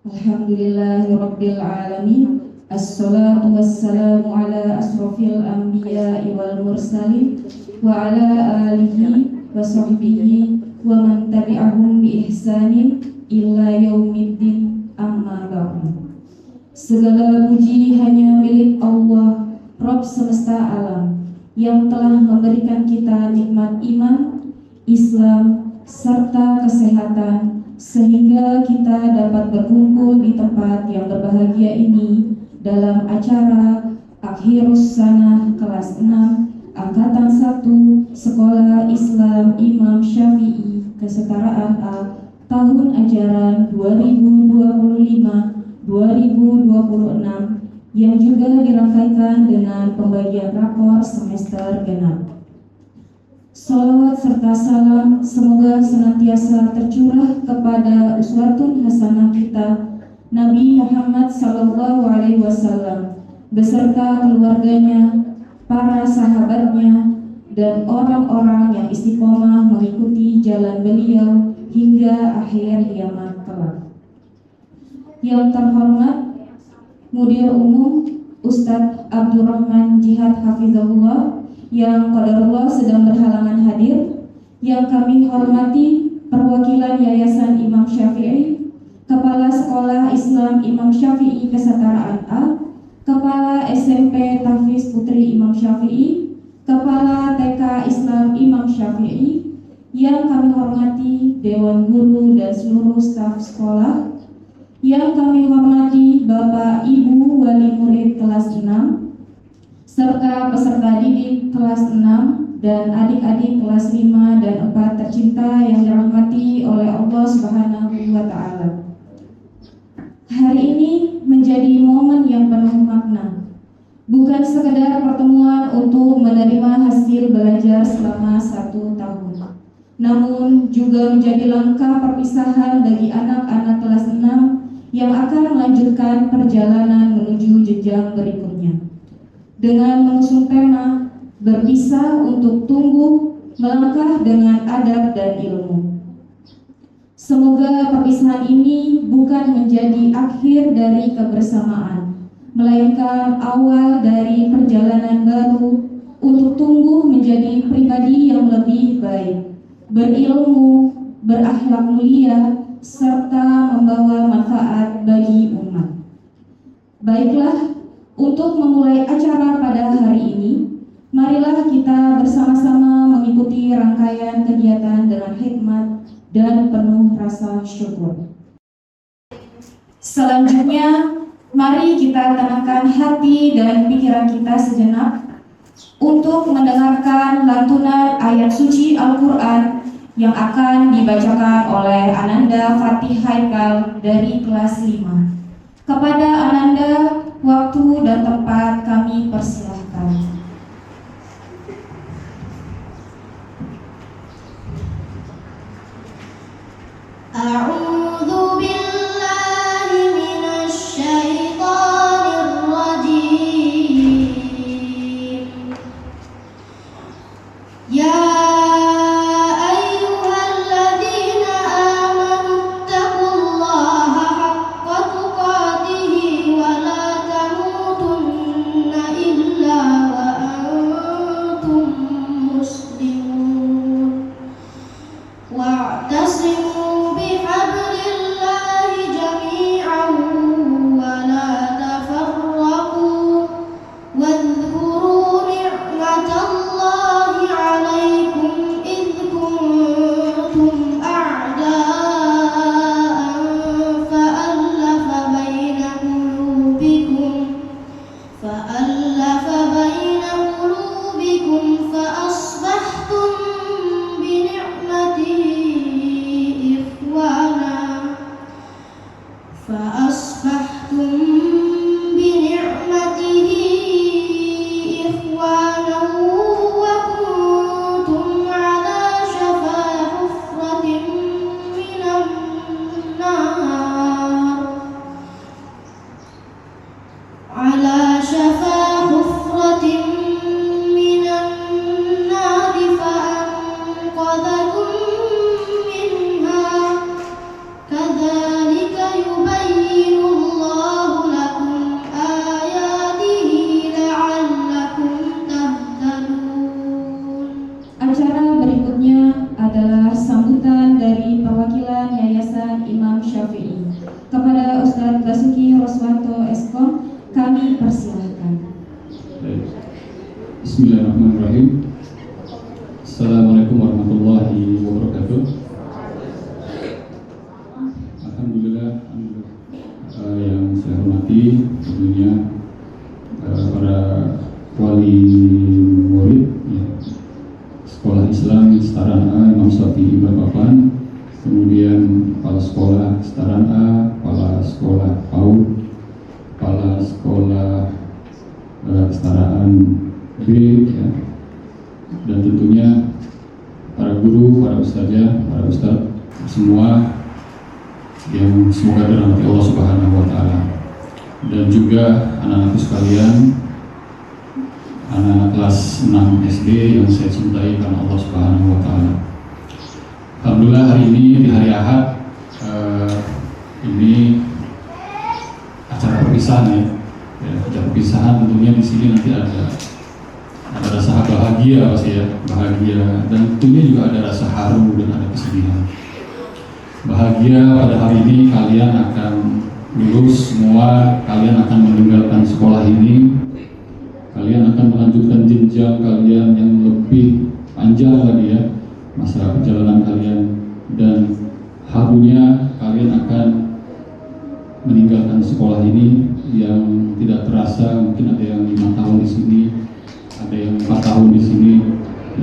Alhamdulillahirabbil alamin. Assalatu wassalamu ala asrofil anbiya'i wal mursalin wa ala alihi wa sahbihi wa man tabi'ahum bi ihsanin illa yaumiddin, amma ba'du. Segala puji hanya milik Allah, Rabb semesta alam, yang telah memberikan kita nikmat iman, Islam, serta kesehatan, sehingga kita dapat berkumpul di tempat yang berbahagia ini dalam acara Akhirus Sanah kelas 6 Angkatan 1 Sekolah Islam Imam Syafi'i Kesetaraan A tahun ajaran 2025-2026 yang juga dirangkaikan dengan pembagian rapor semester genap. Salawat serta salam semoga senantiasa tercurah kepada uswatun hasanah kita Nabi Muhammad SAW beserta keluarganya, para sahabatnya, dan orang-orang yang istiqomah mengikuti jalan beliau hingga akhir kiamat kelak. Yang terhormat Mudir Umum Ustadz Abdurrahman Jihad Hafizahullah yang qadarullah sedang berhalangan hadir, yang kami hormati perwakilan Yayasan Imam Syafi'i, Kepala Sekolah Islam Imam Syafi'i Kesetaraan A, Kepala SMP Tahfiz Putri Imam Syafi'i, Kepala TK Islam Imam Syafi'i, yang kami hormati Dewan Guru dan seluruh staf sekolah, yang kami hormati Bapak Ibu Wali Murid kelas 6, serta peserta didik kelas 6 dan adik-adik kelas 5 dan 4 tercinta yang dirahmati oleh Allah Subhanahu wa Ta'ala. Hari ini menjadi momen yang penuh makna, bukan sekedar pertemuan untuk menerima hasil belajar selama 1 tahun, namun juga menjadi langkah perpisahan bagi anak-anak kelas 6 yang akan melanjutkan perjalanan menuju jenjang berikutnya. Dengan mengusung tema berpisah untuk tumbuh, melangkah dengan adab dan ilmu. Semoga perpisahan ini bukan menjadi akhir dari kebersamaan, melainkan awal dari perjalanan baru untuk tumbuh menjadi pribadi yang lebih baik, berilmu, berakhlak mulia, serta membawa manfaat bagi umat. Baiklah, untuk memulai acara pada hari ini, marilah kita bersama-sama mengikuti rangkaian kegiatan dengan hikmat dan penuh rasa syukur. Selanjutnya, mari kita tenangkan hati dan pikiran kita sejenak untuk mendengarkan lantunan ayat suci Al-Quran yang akan dibacakan oleh Ananda Fatih Haikal dari kelas 5. Kepada Ananda, waktu dan tempat kami persilahkan. A'udzu billahi minasy syaithanir rajim. Ya كذلك يبين Kepada Ustadz Basuki Roswanto Eskom, kami persilahkan. Baik. Bismillahirrahmanirrahim. Assalamualaikum warahmatullahi wabarakatuh. Alhamdulillah, yang saya hormati tentunya para wali murid ya, Sekolah Islam Setaran A Imam Syafi'i Balikpapan, kemudian kepala sekolah Setaran A, kepala sekolah PAUD, kepala sekolah kesetaraan B ya, dan tentunya para guru, para ustazah, para ustadz semua yang semoga dirahmati Allah Subhanahu wa Ta'ala, dan juga anak-anakku sekalian, anak kelas 6 SD yang saya cintai karena Allah Subhanahu wa Ta'ala. Alhamdulillah hari ini di hari Ahad ini acara perpisahan ya. Acara perpisahan tentunya di sini nanti ada rasa bahagia pasti ya, bahagia, dan tentunya juga ada rasa haru dan ada kesedihan. Bahagia pada hari ini kalian akan lulus semua, kalian akan meninggalkan sekolah ini, kalian akan melanjutkan jenjang kalian yang lebih panjang lagi ya, masa perjalanan kalian, dan harunya kalian akan meninggalkan sekolah ini yang tidak terasa, mungkin ada yang 5 tahun di sini, ada yang 4 tahun di sini,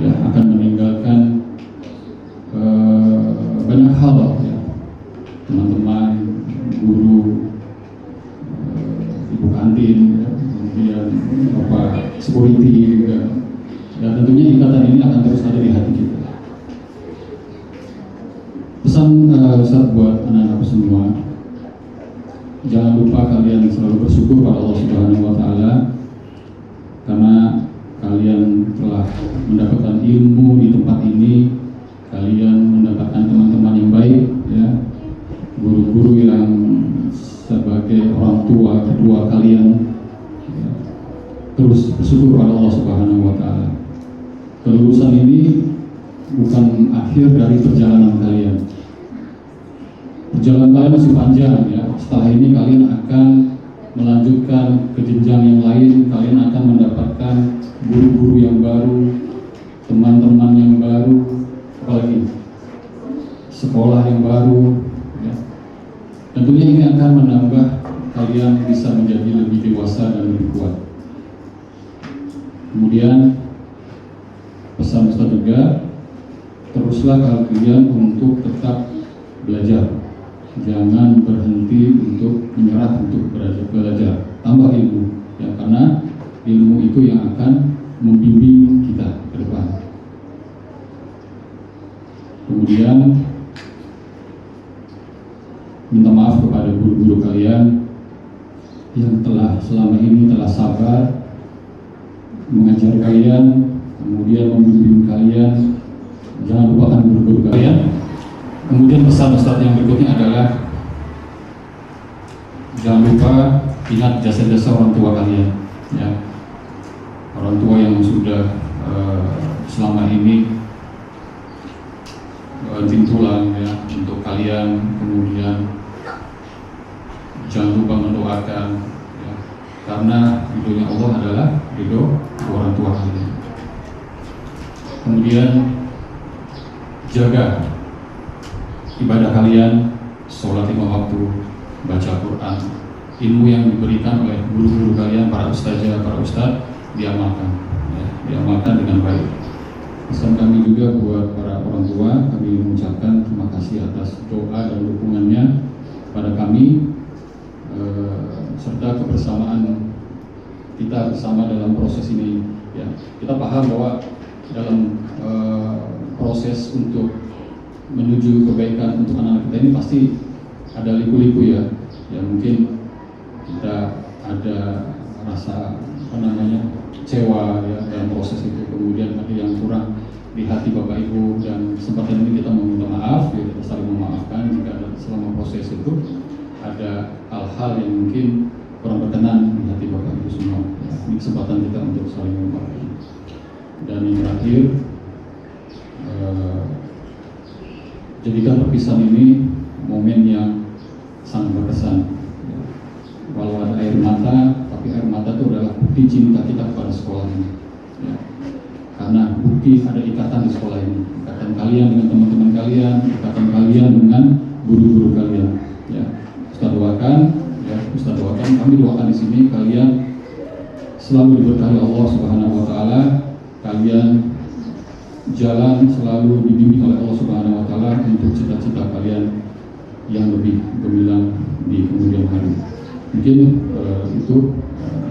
ya, akan meninggalkan banyak hal ya, teman-teman, guru, ibu kantin, ya, kemudian bapak security juga, dan tentunya ikatan ini akan terus ada di hati kita. Pesan Ustaz buat anak-anak semua, jangan lupa kalian selalu bersyukur pada Allah Subhanahu wa Ta'ala karena kalian telah mendapatkan ilmu di tempat ini, kalian mendapatkan teman-teman yang baik ya, guru-guru yang sebagai orang tua kedua kalian ya. Terus bersyukur pada Allah Subhanahu wa Ta'ala. Kelulusan ini bukan akhir dari perjalanan kalian. Perjalanan kalian masih panjang ya. Setelah ini kalian akan melanjutkan ke jenjang yang lain, kalian akan mendapatkan guru-guru yang baru, teman-teman yang baru, apalagi sekolah yang baru ya. Tentunya ini akan menambah kalian bisa menjadi lebih dewasa dan lebih kuat. Kemudian pesan Ustaz juga, teruslah kalian untuk tetap belajar, jangan berhenti untuk menyerah untuk belajar, tambah ilmu ya, karena ilmu itu yang akan membimbing kita ke depan. Kemudian minta maaf kepada guru-guru kalian yang telah selama ini telah sabar mengajar kalian, kemudian membimbing kalian. Jangan lupakan guru-guru kalian. Kemudian pesan Ustadz yang berikutnya adalah jangan lupa ingat jasa-jasa orang tua kalian ya. Orang tua yang sudah selama ini tulang ya untuk kalian. Kemudian jangan lupa mendoakan ya, karena ridhonya Allah adalah ridho orang tua kalian. Kemudian jaga ibadah kalian, sholat 5 waktu, baca Quran, ilmu yang diberikan oleh guru-guru kalian, para ustazah, para ustadz, diamalkan ya, diamalkan dengan baik. Pesan kami juga buat para orang tua, kami mengucapkan terima kasih atas doa dan dukungannya pada kami, serta kebersamaan kita bersama dalam proses ini ya. Kita paham bahwa dalam proses untuk menuju kebaikan untuk anak-anak kita ini pasti ada liku-liku ya. Ya mungkin kita ada rasa kecewa ya dalam proses itu, kemudian ada yang kurang di hati Bapak Ibu, dan kesempatan ini kita meminta maaf ya, kita saling memaafkan jika ada selama proses itu ada hal-hal yang mungkin kurang berkenan di hati Bapak Ibu semua ya. Ini kesempatan kita untuk saling memaafkan. Dan yang terakhir, jadikan perpisahan ini momen yang sangat cinta kita kepada sekolah ini. Ya. Karena bukti ada ikatan di sekolah ini, ikatan kalian dengan teman-teman kalian, ikatan kalian dengan guru-guru kalian. Ya. Ustaz doakan, kami doakan di sini kalian selalu diberkahi Allah Subhanahu Wa Taala, kalian jalan selalu dibimbing oleh Allah Subhanahu Wa Taala untuk cita-cita kalian yang lebih gemilang di kemudian hari. Mungkin itu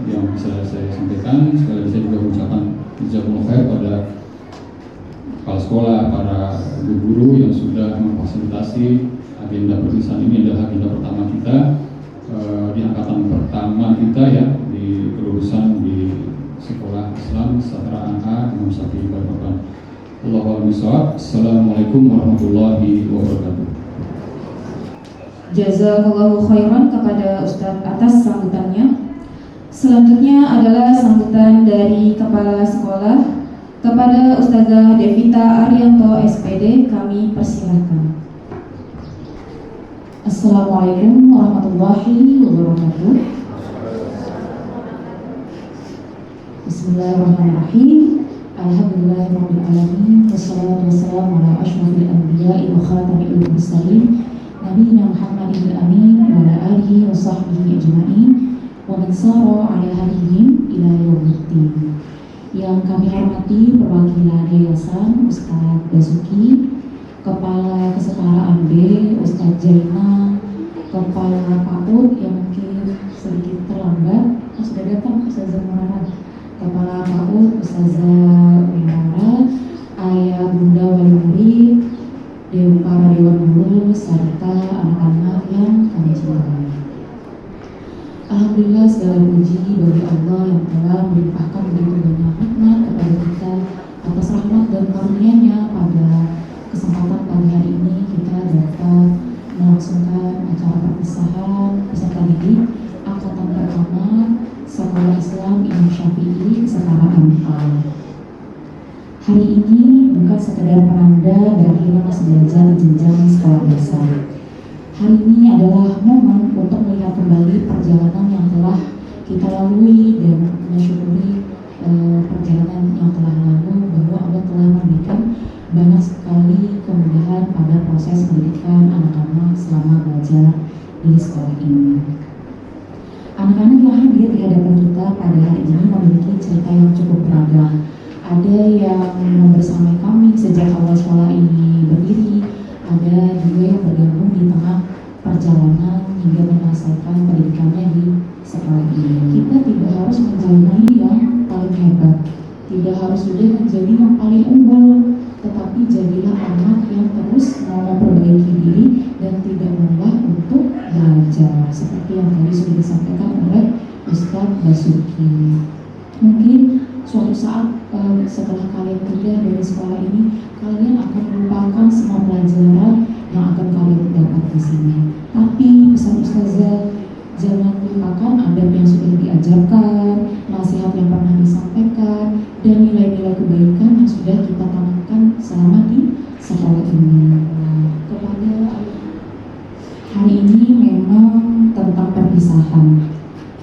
yang bisa saya sampaikan. Sekali lagi saya juga mengucapkan jazakumullah khair pada kepala sekolah, para guru yang sudah memfasilitasi agenda perpisahan ini. Adalah agenda pertama kita di angkatan pertama kita ya, di kelulusan di Sekolah Islam Sejahtera A Imam Syafi'i Balikpapan. Allahu a'lam. Assalamualaikum warahmatullahi wabarakatuh. Jazakallahu khairan kepada Ustadz atas sambutannya. Selanjutnya adalah sambutan dari Kepala Sekolah kepada Ustazah Devita Arianto SPD. Kami persilahkan. Assalamualaikum warahmatullahi wabarakatuh. Bismillahirrahmanirrahim. Alhamdulillahirabbil alamin. Wassalatu wassalamu ala asyrofil anbiya'i wa khatamil mursalin nabiyina Muhammadin amin wa ala alihi wa sahbihi ajma'in wa man sara ala hadihim ila yaumiddin. Yang kami hormati perwakilan yayasan Ustaz Basuki, Kepala Kesetaraan B Ustaz Jaina, Kepala PAUD yang mungkin sedikit terlambat, sudah datang Ustazah Murana, Kepala PAUD Ustazah Murana, Ayah Bunda Wali Murid, para Dewan Guru, serta anak-anak yang kami cintai. Alhamdulillah segala puji bagi Allah yang telah melimpahkan begitu banyak nikmat kepada kita atas rahmat dan karunia-Nya. Pada kesempatan pagi hari ini kita dapat melangsungkan acara perpisahan peserta didik angkatan pertama Sekolah Islam Imam Syafi'i Kesetaraan A. Hari ini bukan sekedar penanda dari masa belajar di jenjang sekolah dasar. Hari ini adalah momen untuk melihat kembali perjalanan yang telah kita lalui dan mensyukuri perjalanan yang telah lalu, bahwa Allah telah memberikan banyak sekali kemudahan pada proses pendidikan anak-anak selama belajar di sekolah ini. Anak-anak yang hadir di hadapan kita pada hari ini memiliki cerita yang cukup beragam. Ada yang bersamai kami sejak awal sekolah ini berdiri, ada juga yang bergabung di tengah perjalanan hingga menyelesaikan pendidikannya di sekolah ini. Kita tidak harus menjadi yang paling hebat, tidak harus juga menjadi yang paling unggul, tetapi jadilah anak yang terus mau memperbaiki diri dan tidak lelah untuk belajar, seperti yang tadi sudah disampaikan oleh Ustadz Basuki. Mungkin suatu saat setelah kalian keluar dari sekolah ini, kalian akan melupakan semua pelajaran yang akan kalian dapat di sini. Tapi pesan Ustazah, jangan lupakan adab yang sudah diajarkan, nasihat yang pernah disampaikan, dan nilai-nilai kebaikan yang sudah kita tanamkan selama di sekolah ini. Kepada hari ini memang tentang perpisahan.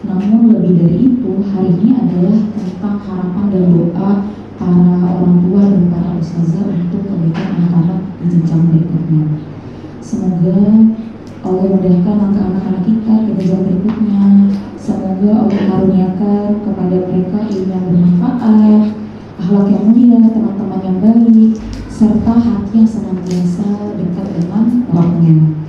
Namun lebih dari itu, hari ini adalah tentang harapan dan doa para orang tua dan para ustazah untuk kebaikan anak-anak di jenjang berikutnya. Semoga Allah mudahkan langkah anak-anak kita ke jenjang berikutnya. Semoga Allah karuniakan kepada mereka ilmu yang bermanfaat, akhlak yang mulia, teman-teman yang baik, serta hati yang senantiasa dekat dengan Rabb-Nya.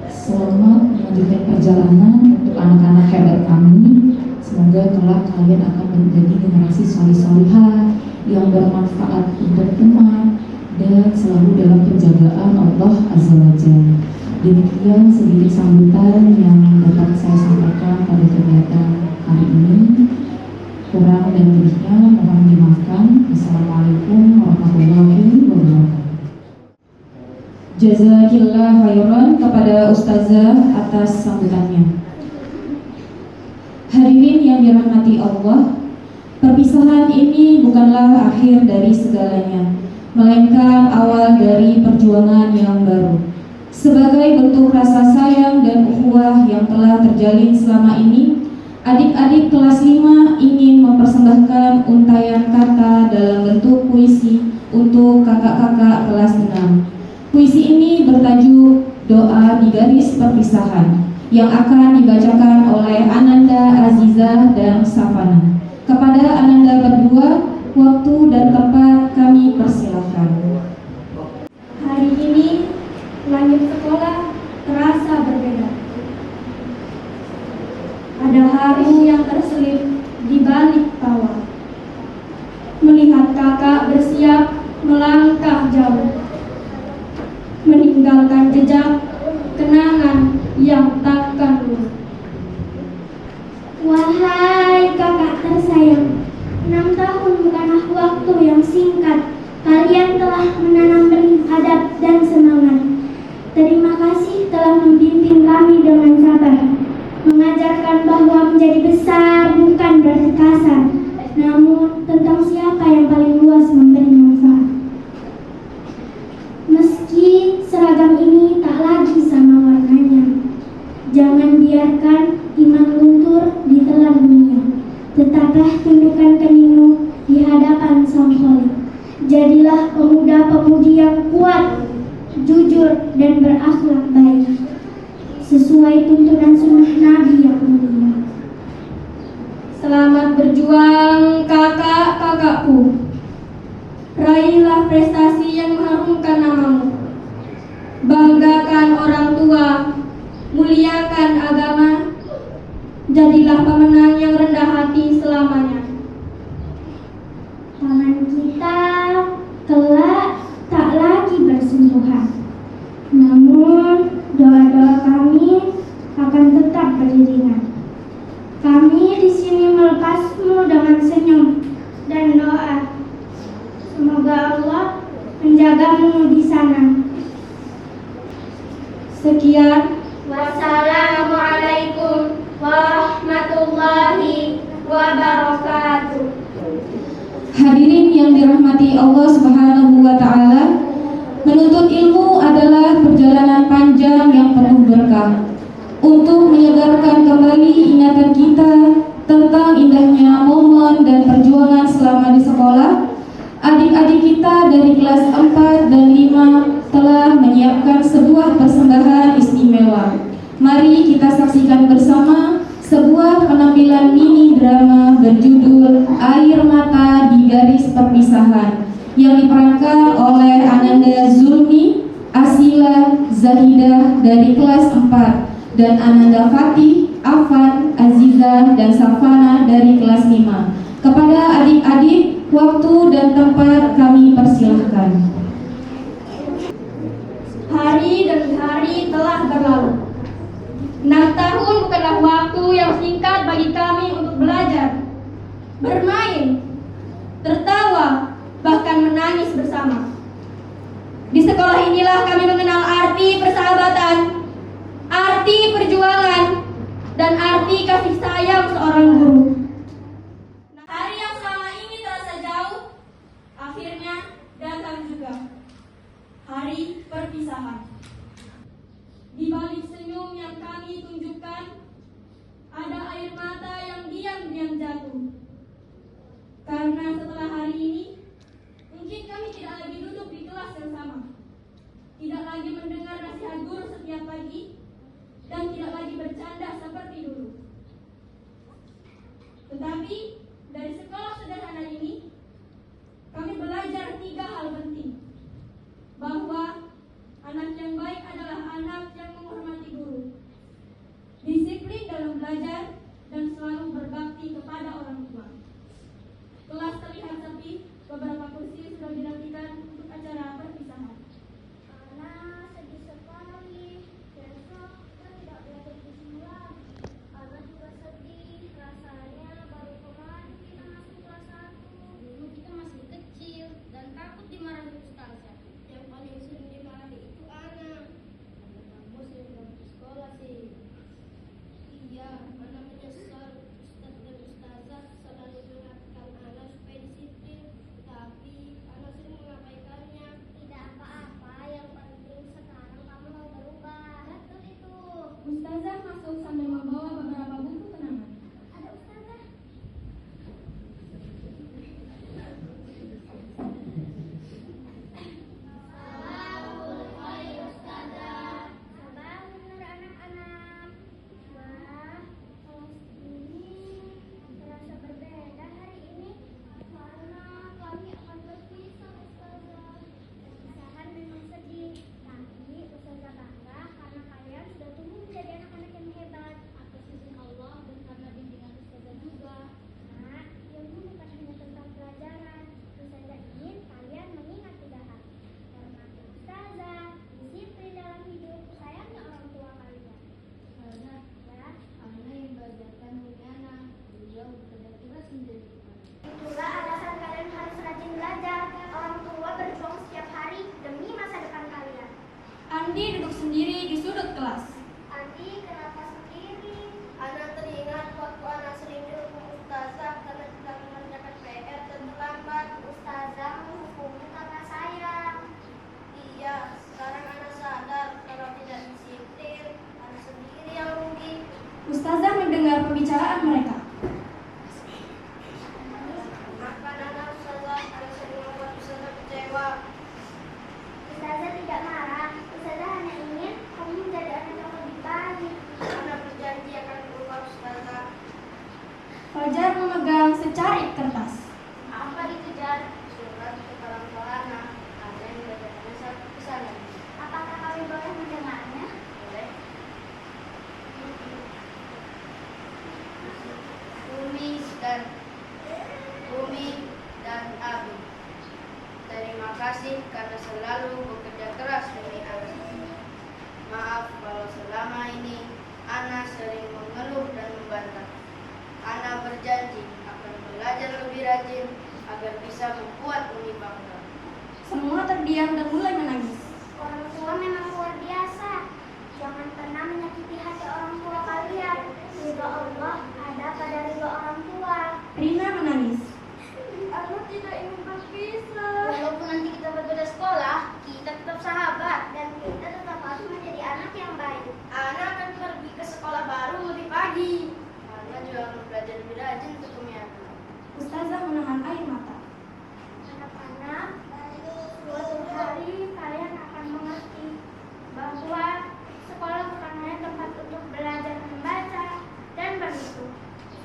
Selamat melanjutkan perjalanan untuk anak-anak hebat kami. Semoga kelak kalian akan menjadi generasi solih-solihah yang bermanfaat untuk umat dan selalu dalam penjagaan Allah Azza wa Jalla. Demikian sedikit sambutan yang dapat saya sampaikan pada kegiatan hari ini. Kurang dan lebihnya mohon dimaafkan. Assalamualaikum warahmatullahi wabarakatuh. Jazakillah khairan kepada Ustazah atas sambutannya. Hadirin yang dirahmati Allah, perpisahan ini bukanlah akhir dari segalanya, melainkan awal dari perjuangan yang baru. Sebagai bentuk rasa sayang dan ukhuwah yang telah terjalin selama ini, Adik-adik kelas 5 ingin mempersembahkan untayan kata dalam bentuk puisi untuk kakak-kakak kelas 6. Puisi ini bertajuk Doa di Garis Perpisahan yang akan dibacakan oleh Ananda, Azizah, dan Safana. Kepada Ananda berdua, waktu dan tempat kami persilakan. Hari ini langit sekolah terasa berbeda. Ada haru yang terselip di balik tawa. Melihat kakak bersiap melangkah jauh, meninggalkan jejak kenangan yang takkan lupa. Wahai kakak tersayang, 6 tahun bukanlah waktu yang singkat. Kalian telah menanam benih adab dan semangat. Terima kasih telah membimbing kami dengan sabar, mengajarkan bahwa menjadi besar bukan berarti kasar, namun tentang siapa yang paling luas memberi manfaat. Meski seragam ini tak lagi sama warnanya, jangan biarkan iman luntur ditelan dunia. Tetaplah tundukkan keningmu di hadapan Sang Khalik. Jadilah pemuda-pemudi yang kuat, jujur, dan berakhlak baik, sesuai tuntunan sunnah Nabi yang mulia. Selamat berjuang kakak-kakakku. Raihlah prestasi yang mengharumkan namamu. Banggakan orang tua, muliakan agama. Jadilah pemenang yang rendah hati selamanya. Tangan kita kelak tak lagi bersentuhan, namun doa-doa kami akan tetap beriringan. Kami di sini melepasmu dengan senyum dan doa. Semoga Allah menjagamu di sana. Sekian. Wassalamualaikum warahmatullahi wabarakatuh. Hadirin yang dirahmati Allah Subhanahu wa Ta'ala, menuntut ilmu adalah perjalanan panjang yang penuh berkah. Untuk menyegarkan kembali ingatan kita tentang indahnya momen dan perjuangan selama di sekolah, adik-adik kita dari kelas 4 dan 5 telah menyiapkan sebuah persembahan istimewa. Mari kita saksikan bersama sebuah penampilan mini drama berjudul Air Mata di Garis Perpisahan yang diperankan oleh Ananda Zulmi, Asila Zahidah dari kelas 4 dan Ananda Fatih, Afan, Aziza, dan Safana dari kelas 5. Kepada adik-adik, waktu dan tempat kami persilahkan. Hari demi hari telah berlalu. 6 tahun bukanlah waktu yang singkat bagi kami untuk belajar, bermain, tertawa, bahkan menangis bersama. Di sekolah inilah kami mengenal arti persahabatan, arti perjuangan, dan arti kasih sayang seorang guru. Hari yang selama ini terasa jauh, akhirnya datang juga. Hari perpisahan. Di balik senyum yang kami tunjukkan, ada air mata yang diam-diam jatuh. Karena setelah hari ini, mungkin kami tidak lagi duduk di kelas yang sama, tidak lagi mendengar nasihat guru setiap pagi, dan tidak lagi bercanda seperti dulu. Tetapi dari sekolah sederhana ini, kami belajar 3 hal penting. Bahwa anak yang baik adalah anak yang menghormati guru, disiplin dalam belajar, dan selalu berbakti kepada orang tua. Kelas terlihat sepi, beberapa kursi sudah dirapikan untuk acara perpisahan. Anak sedih sekali, besok kita tidak belajar di sini lagi. Anak juga sedih, rasanya baru kemarin kita masuk kelas 1. Dulu kita masih kecil dan takut dimarahi ustazah. Yang paling sering dimarahi itu anak. Kamu sering bantu sekolah sih. Iya, anak menyesal. Ustaz dan ustazah selalu mengingatkan anak supaya disiplin, tapi anak sering mengabaikannya. Tidak apa-apa, yang penting sekarang kamu mau berubah. Betul itu. Ustazah masuk sambil membawa beberapa buku kenangan. Ustazah mendengar pembicaraan mereka. Ustazah tidak marah. Ustazah hanya ingin kamu menjadi anak yang lebih baik. Anak berjanji akan berubah, Ustazah. Fajar memegang secarik kertas. Apa itu, Jar? Surat untuk orang tua anak. Ada yang membacakannya satu pesanan. Apakah kami boleh mendengarnya? Boleh. Umi dan Abi, terima kasih karena selalu bekerja keras demi anak. Maaf kalau selama ini Ana sering mengeluh dan membantah. Ana berjanji akan belajar lebih rajin agar bisa membuat Umi bangga. Semua terdiam dan mulai menangis. Orang tua memang luar biasa. Jangan pernah menyakiti hati orang tua kalian. Ridho Allah ada pada ridho orang tua. Rina menangis. Aku tidak ingin berpisah. Walaupun nanti kita berbeda sekolah, kita tetap sahabat dan kita tetap harus menjadi anak yang baik. Anak akan pergi ke sekolah baru lebih pagi. Anak juga akan belajar lebih rajin untuk Anak. Ustazah menahan air mata. Anak-anak, suatu hari kalian akan mengerti bahwa sekolah bukan hanya tempat untuk belajar membaca dan berhitung.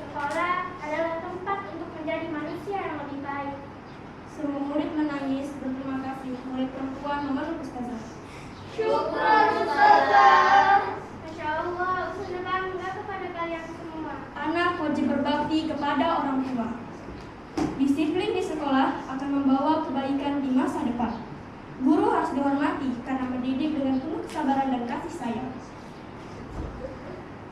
Sekolah adalah tempat untuk menjadi manusia yang lebih baik. Semua murid menangis berterima kasih. Murid perempuan memeluk Ustazah. Syukur, Ustazah. Masya Allah, Ustazah bangga kepada kalian semua. Anak wajib berbakti kepada orang tua. Disiplin di sekolah akan membawa kebaikan di masa depan. Guru harus dihormati karena mendidik dengan penuh kesabaran dan kasih sayang.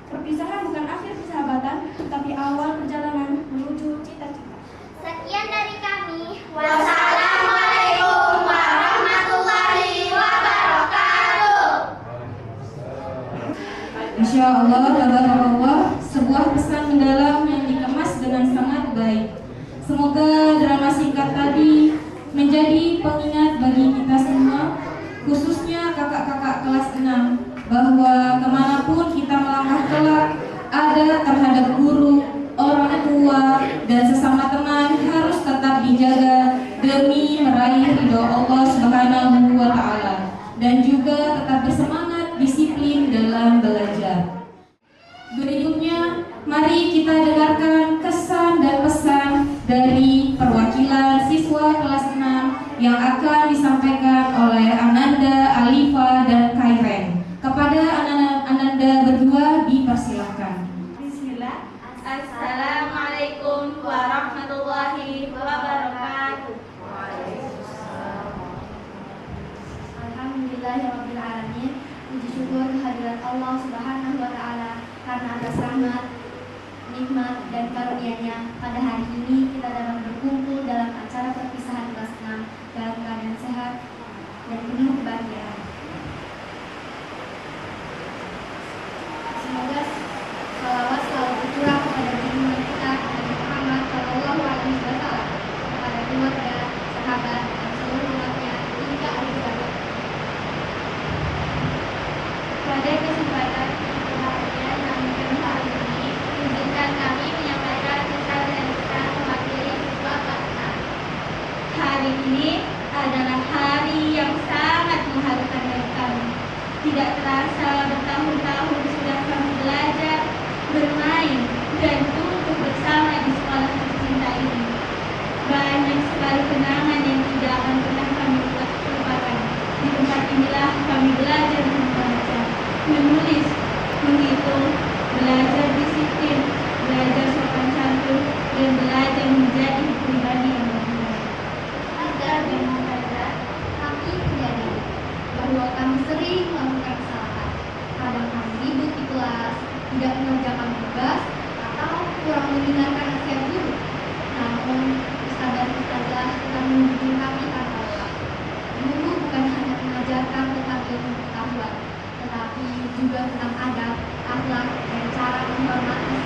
Perpisahan bukan akhir persahabatan, tetapi awal perjalanan menuju cita-cita. Sekian dari kami. Wassalamualaikum warahmatullahi wabarakatuh. Masya Allah, tabarakallah, sebuah pesan mendalam yang dikemas dengan sangat baik. Semoga drama singkat tadi menjadi pengingat bagi kita semua, khususnya kakak-kakak kelas 6, bahwa kemanapun kita melangkah kelak, ada terhadap guru, orang tua, dan sesama teman harus tetap dijaga demi meraih ridho Allah Subhanahu wa Ta'ala, dan juga tetap bersemangat disiplin dalam belajar. Berikutnya, mari kita dengarkan kesan dan pesan dari perwakilan siswa kelas 6 yang akan disampaikan oleh Ananda, Alifa, dan Kairen. Kepada Ananda berdua dipersilakan. Bismillah. Assalamualaikum warahmatullahi wabarakatuh. Alhamdulillahirabbil alamin. Puji syukur kehadirat Allah Subhanahu wa Ta'ala karena atas rahmat, nikmat dan karunia-Nya pada hari ini kita dapat berkumpul dalam acara perpisahan kelas 6 dalam keadaan sehat dan penuh kebahagiaan. Semoga salawat selalu tercurah kepada junjungan kita Nabi Muhammad SAW, kepada keluarga, sahabat, dan seluruh umatnya hingga akhir zaman. Pada kesempatan berbahagia yang penuh hari ini, izinkan kami menyampaikan pesan dan pesan mewakili siswa kelas 6. Hari ini adalah hari yang sangat mengharukan bagi kami. Tidak terasa bertahun-tahun sudah kami belajar, bermain, dan tumbuh bersama di sekolah tercinta ini. Banyak sekali kenangan yang tidak akan pernah kami lupakan. Di tempat inilah kami belajar membaca, menulis, menghitung, belajar disiplin, belajar sopan santun, dan belajar menjadi pribadi yang lebih baik. Agar dengan sadar kami menyadari bahwa kami sering melakukan kesalahan. Kadang kami ribut di kelas, tidak mengerjakan tugas, atau kurang mendengarkan nasihat guru. Namun, ustaz dan ustazah tetap membimbing kami tanpa lelah. Guru bukan hanya mengajarkan tentang ilmu pengetahuan, tetapi juga tentang adab, akhlak, dan cara menghormati.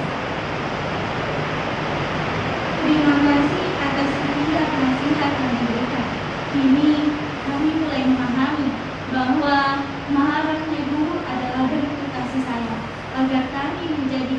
Terima kasih atas setiap nasihat yang diberikan. Kini kami mulai memahami bahwa maharapnya guru adalah bentuk kasih sayang agar kami menjadi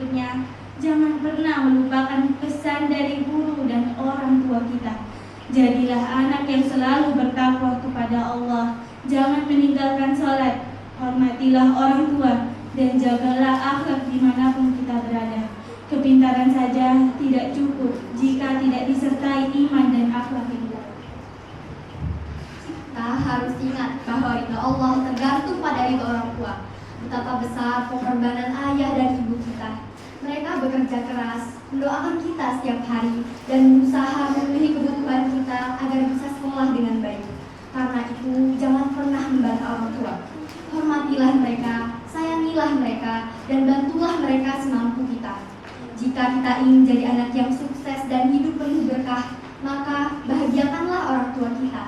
berikutnya, jangan pernah melupakan pesan dari guru dan orang tua kita. Jadilah anak yang selalu bertakwa kepada Allah. Jangan meninggalkan sholat, hormatilah orang tua, dan jagalah akhlak dimanapun kita berada. Kepintaran saja tidak cukup jika tidak disertai iman dan akhlak yang baik. Kita harus ingat bahwa ridha Allah tergantung pada ridha orang tua. Betapa besar pengorbanan ayah dan ibu kita. Mereka bekerja keras, mendoakan kita setiap hari, dan berusaha memenuhi kebutuhan kita agar bisa sekolah dengan baik. Karena itu, jangan pernah membantah orang tua. Hormatilah mereka, sayangilah mereka, dan bantulah mereka semampu kita. Jika kita ingin menjadi anak yang sukses dan hidup penuh berkah, maka bahagiakanlah orang tua kita.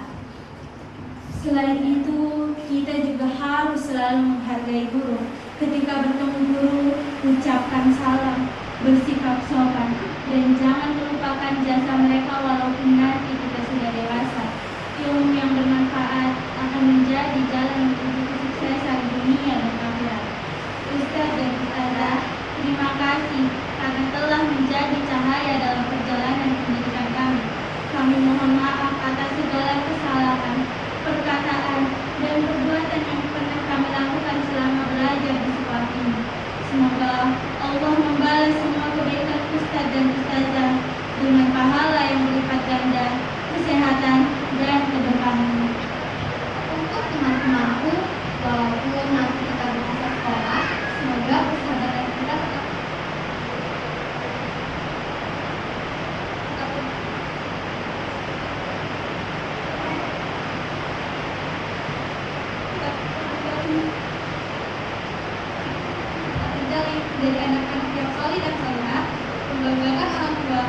Selain itu, kita juga harus selalu menghargai guru. Ketika bertemu guru, ucapkan salam, bersikap sopan, dan jangan melupakan jasa mereka walaupun nanti kita sudah dewasa. Ilmu yang bermanfaat akan menjadi jalan menuju kesuksesan dunia dan akhirat. Ustaz dan Ustazah, terima kasih karena telah menjadi cahaya dalam perjalanan pendidikan kami. Kami mohon maaf atas segala kesalahan, perkataan, dan perbuatan yang pernah kami lakukan selama belajar di sekolah ini. Semoga Allah membalas semua kebaikan Ustaz dan Ustazah dengan pahala yang berlipat ganda, kesehatan, dan keberkahan. Untuk teman-temanku, walaupun nanti kita berpisah sekolah, semoga persahabatan kita tetap terjalin dari anak-anak yang solid dan saleh, membanggakan orang tua,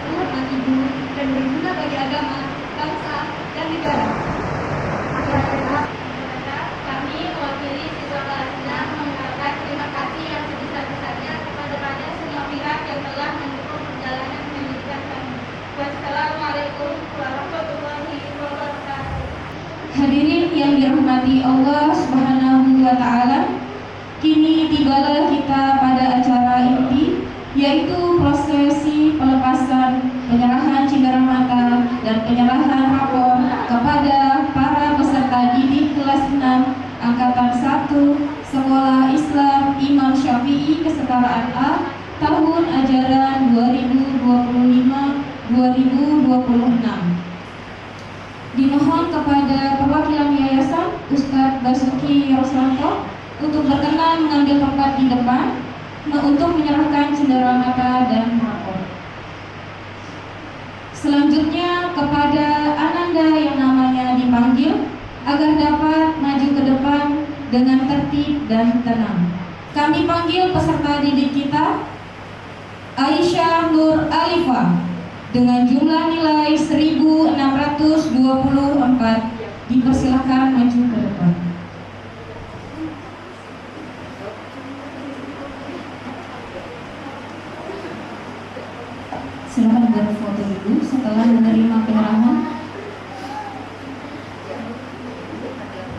menghormati guru, dan berguna bagi agama, bangsa, dan negara. Kami mewakili siswa kelas 6 mengucapkan terima kasih yang sebesar-besarnya kepada semua pihak yang telah mendukung perjalanan pendidikan kami. Wassalamualaikum warahmatullahi wabarakatuh. Hadirin yang dirahmati Allah Subhanahu wa Ta'ala, kini tibalah kita pada acara inti, yaitu prosesi pelepasan penyerahan cenderamata dan penyerahan rapor kepada para peserta didik kelas 6 angkatan 1 Sekolah Islam Imam Syafi'i Kesetaraan A tahun ajaran 2025-2026. Dimohon kepada perwakilan yayasan Ustadz Basuki Roslanto untuk berkenan mengambil tempat di depan untuk menyerahkan cenderamata dan rapor. Selanjutnya kepada Ananda yang namanya dipanggil agar dapat maju ke depan dengan tertib dan tenang. Kami panggil peserta didik kita, Aisyah Nur Alifah, dengan jumlah nilai 1624. Dipersilakan maju ke depan. Silakan berfoto dulu setelah menerima penyerahan.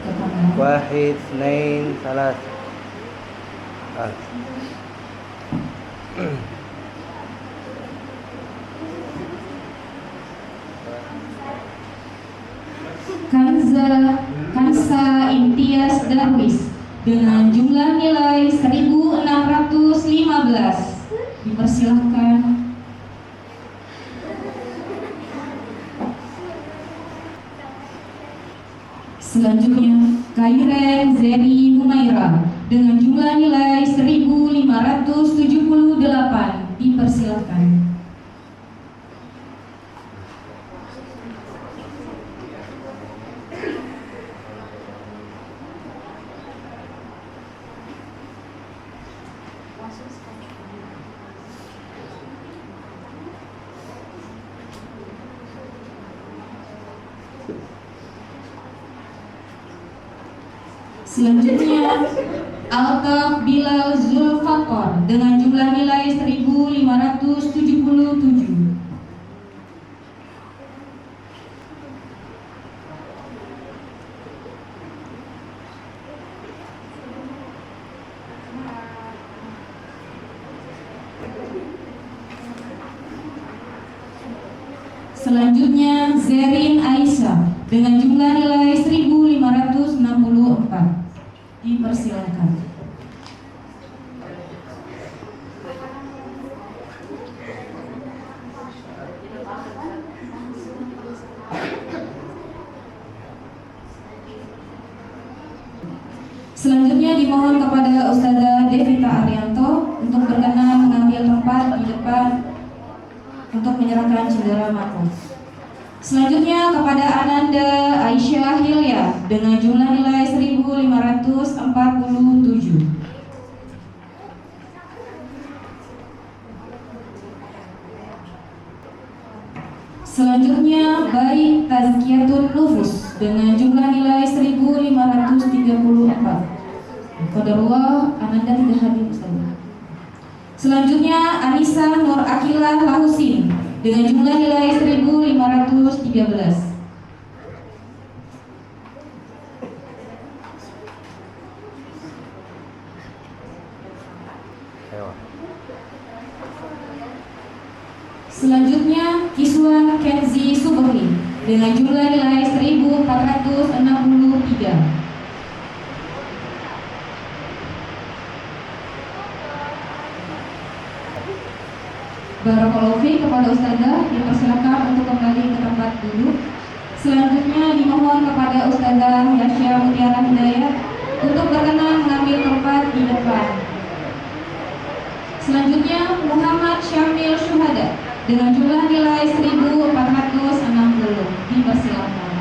Ke kamera. واحد اثنين ثلاث Kansa Imtiaz Darwis dengan jumlah nilai 1615. Dipersilahkan. Selanjutnya Kairen Zeri Humaira dengan jumlah nilai 1578. Dipersilahkan. Selanjutnya Altaf Bilal Zulfaqar dengan jumlah nilai 1577. Selanjutnya Zerin Aisyah dengan jumlah nilai 1564. Dipersilakan. Selanjutnya dimohon kepada Ustazah Devita Arianto untuk berkenan mengambil tempat di depan untuk menyerahkan cendera mata. Selanjutnya kepada Ananda Aisyah Hilya dengan jumlah nilai 1547. Selanjutnya Baik Tazkiyatun Nufus dengan jumlah nilai 1534. Qadarullah Ananda tidak hadir Ustazah. Selanjutnya Anissa Nur Akilah Lahusin dengan jumlah nilai 1513. Selanjutnya Kiswan Kenzi Subri dengan jumlah nilai 1463. Barakallahu fiik kepada Ustazah, dipersilakan untuk kembali ke tempat duduk. Selanjutnya dimohon kepada Ustazah Yasya Mutiara Hidayat untuk berkenan mengambil tempat di depan. Selanjutnya Muhammad Syamil Syuhada dengan jumlah nilai 1460. Dipersilakan.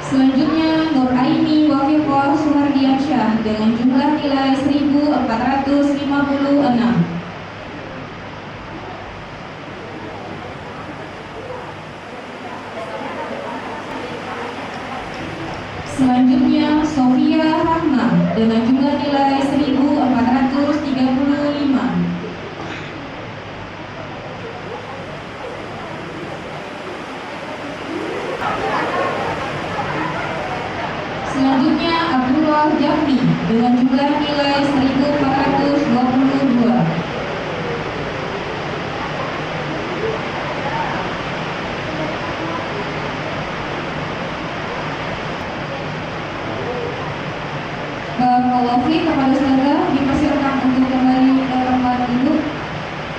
Selanjutnya Nur Aini Wafiqah Suhardiansyah dengan jumlah nilai 1456. Selanjutnya Sofia Rahma dengan jumlah nilai 1435. Selanjutnya Abdullah Jafri dengan jumlah nilai 1422. Barakallahu fiik kepada Ustazah, dipersilakan untuk kembali ke tempat duduk.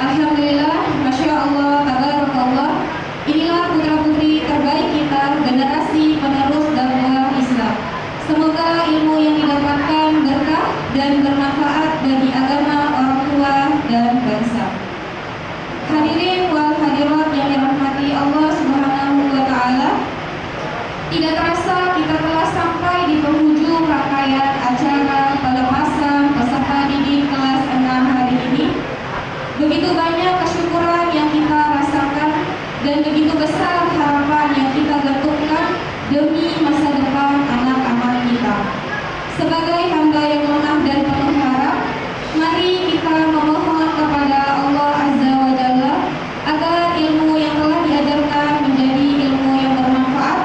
Alhamdulillah, Masya Allah, tabarakallah. Inilah putra-putri terbaik kita, generasi penerus dakwah Islam. Semoga ilmu yang didapatkan berkah dan bermanfaat bagi agama, orang tua, dan bangsa. Hadirin wal hadirat yang dirahmati Allah Subhanahu wa Ta'ala, tidak terasa kita telah sampai di penghujung rangkaian acara pelepasan peserta didik kelas 6 hari ini. Begitu banyak kesyukuran yang kita rasakan dan begitu besar harapan yang kita gantungkan demi masa depan anak-anak kita. Sebagai hamba yang lemah dan penuh harap, mari kita memohon kepada Allah Azza wa Jalla agar ilmu yang telah diajarkan menjadi ilmu yang bermanfaat,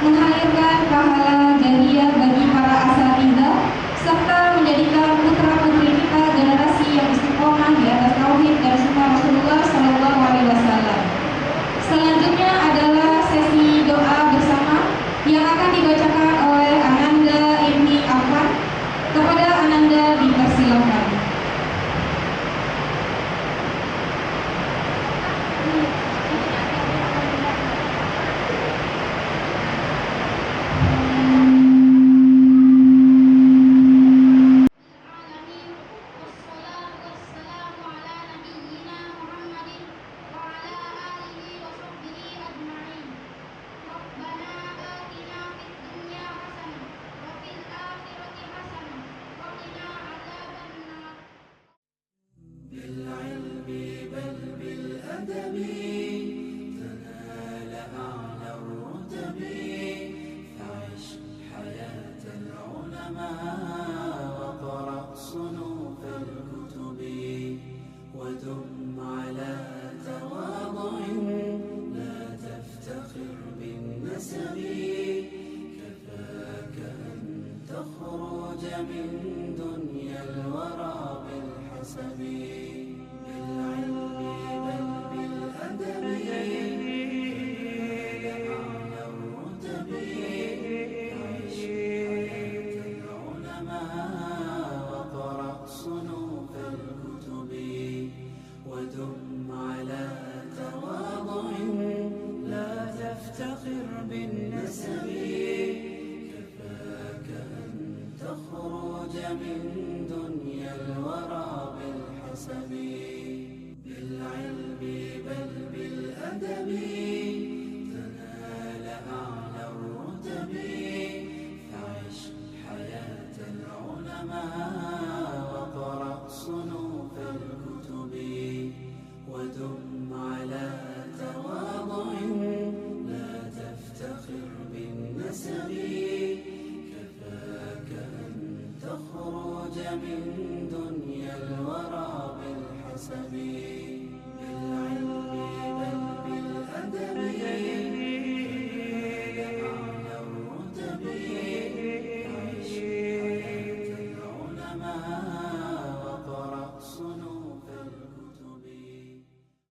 menghadirkan pahala jariah bagi para asatidzah, serta menjadikan putra-putri kita generasi yang istiqomah di atas tauhid dan sunnah Rasulullah Sallallahu Alaihi Wasallam. Selanjutnya adalah sesi doa bersama yang akan dibacakan oleh Ananda Ibni Afan. Kepada Ananda dipersilakan. واقرأ صنوف الكتب ودم على توالي اثنين